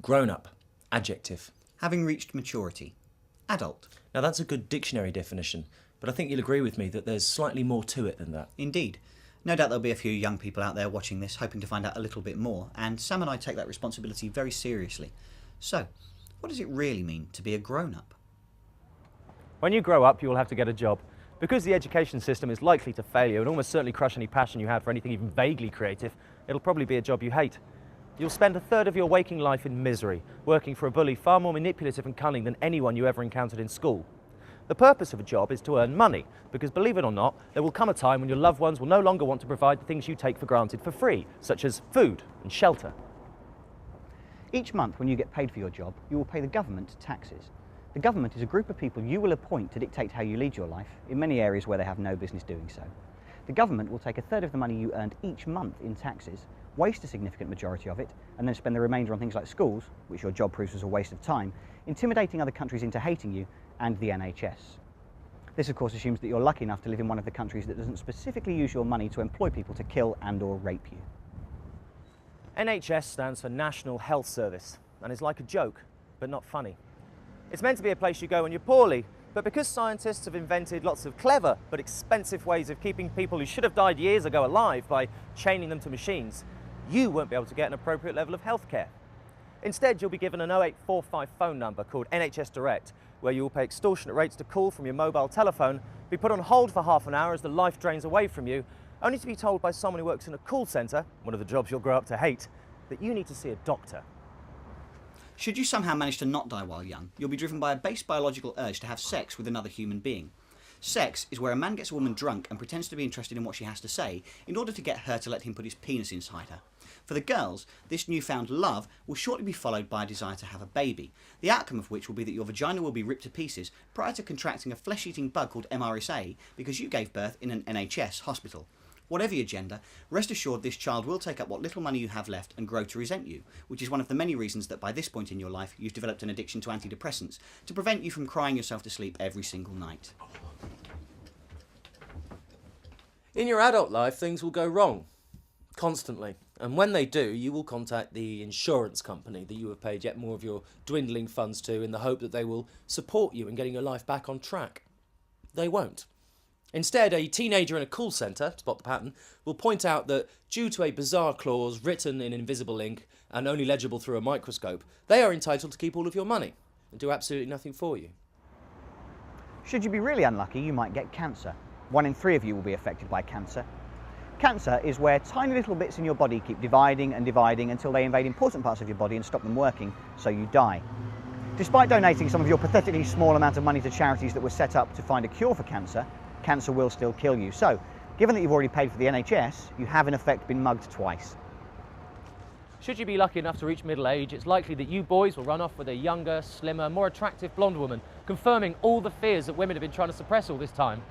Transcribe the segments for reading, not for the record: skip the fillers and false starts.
Grown up. Adjective. Having reached maturity. Adult. Now that's a good dictionary definition, but I think you'll agree with me that there's slightly more to it than that. Indeed. No doubt there'll be a few young people out there watching this hoping to find out a little bit more, and Sam and I take that responsibility very seriously. So, what does it really mean to be a grown-up? When you grow up, you will have to get a job. Because the education system is likely to fail you and almost certainly crush any passion you had for anything even vaguely creative, it'll probably be a job you hate. You'll spend a third of your waking life in misery, working for a bully far more manipulative and cunning than anyone you ever encountered in school. The purpose of a job is to earn money, because believe it or not, there will come a time when your loved ones will no longer want to provide the things you take for granted for free, such as food and shelter. Each month when you get paid for your job, you will pay the government taxes. The government is a group of people you will appoint to dictate how you lead your life, in many areas where they have no business doing so. The government will take a third of the money you earned each month in taxes, waste a significant majority of it, and then spend the remainder on things like schools, which your job proves was a waste of time, intimidating other countries into hating you, and the NHS. This of course assumes that you're lucky enough to live in one of the countries that doesn't specifically use your money to employ people to kill and or rape you. NHS stands for National Health Service, and is like a joke, but not funny. It's meant to be a place you go when you're poorly, but because scientists have invented lots of clever but expensive ways of keeping people who should have died years ago alive by chaining them to machines, you won't be able to get an appropriate level of health care. Instead, you'll be given an 0845 phone number called NHS Direct, where you will pay extortionate rates to call from your mobile telephone, be put on hold for half an hour as the life drains away from you, only to be told by someone who works in a call centre, one of the jobs you'll grow up to hate, that you need to see a doctor. Should you somehow manage to not die while young, you'll be driven by a base biological urge to have sex with another human being. Sex is where a man gets a woman drunk and pretends to be interested in what she has to say in order to get her to let him put his penis inside her. For the girls, this newfound love will shortly be followed by a desire to have a baby, the outcome of which will be that your vagina will be ripped to pieces prior to contracting a flesh-eating bug called MRSA because you gave birth in an NHS hospital. Whatever your gender, rest assured this child will take up what little money you have left and grow to resent you, which is one of the many reasons that by this point in your life you've developed an addiction to antidepressants to prevent you from crying yourself to sleep every single night. In your adult life, things will go wrong. Constantly. And when they do, you will contact the insurance company that you have paid yet more of your dwindling funds to in the hope that they will support you in getting your life back on track. They won't. Instead, a teenager in a call centre, spot the pattern, will point out that due to a bizarre clause written in invisible ink and only legible through a microscope, they are entitled to keep all of your money and do absolutely nothing for you. Should you be really unlucky, you might get cancer. 1 in 3 of you will be affected by cancer. Cancer is where tiny little bits in your body keep dividing and dividing until they invade important parts of your body and stop them working, so you die. Despite donating some of your pathetically small amount of money to charities that were set up to find a cure for cancer, cancer will still kill you. So, given that you've already paid for the NHS, you have in effect been mugged twice. Should you be lucky enough to reach middle age, it's likely that you boys will run off with a younger, slimmer, more attractive blonde woman, confirming all the fears that women have been trying to suppress all this time.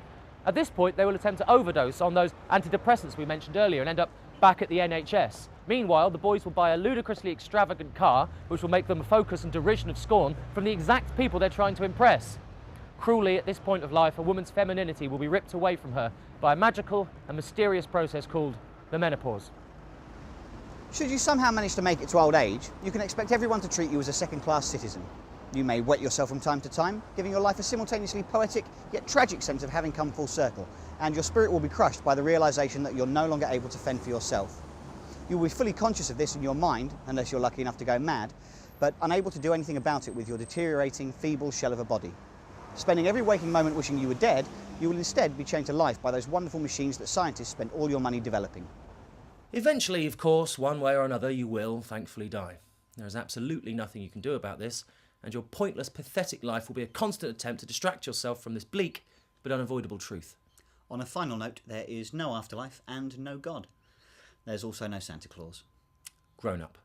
At this point, they will attempt to overdose on those antidepressants we mentioned earlier and end up back at the NHS. Meanwhile, the boys will buy a ludicrously extravagant car, which will make them a focus and derision of scorn from the exact people they're trying to impress. Cruelly, at this point of life, a woman's femininity will be ripped away from her by a magical and mysterious process called the menopause. Should you somehow manage to make it to old age, you can expect everyone to treat you as a second-class citizen. You may wet yourself from time to time, giving your life a simultaneously poetic yet tragic sense of having come full circle, and your spirit will be crushed by the realisation that you're no longer able to fend for yourself. You will be fully conscious of this in your mind, unless you're lucky enough to go mad, but unable to do anything about it with your deteriorating, feeble shell of a body. Spending every waking moment wishing you were dead, you will instead be chained to life by those wonderful machines that scientists spent all your money developing. Eventually, of course, one way or another, you will, thankfully, die. There is absolutely nothing you can do about this, and your pointless, pathetic life will be a constant attempt to distract yourself from this bleak but unavoidable truth. On a final note, there is no afterlife and no God. There's also no Santa Claus. Grown up.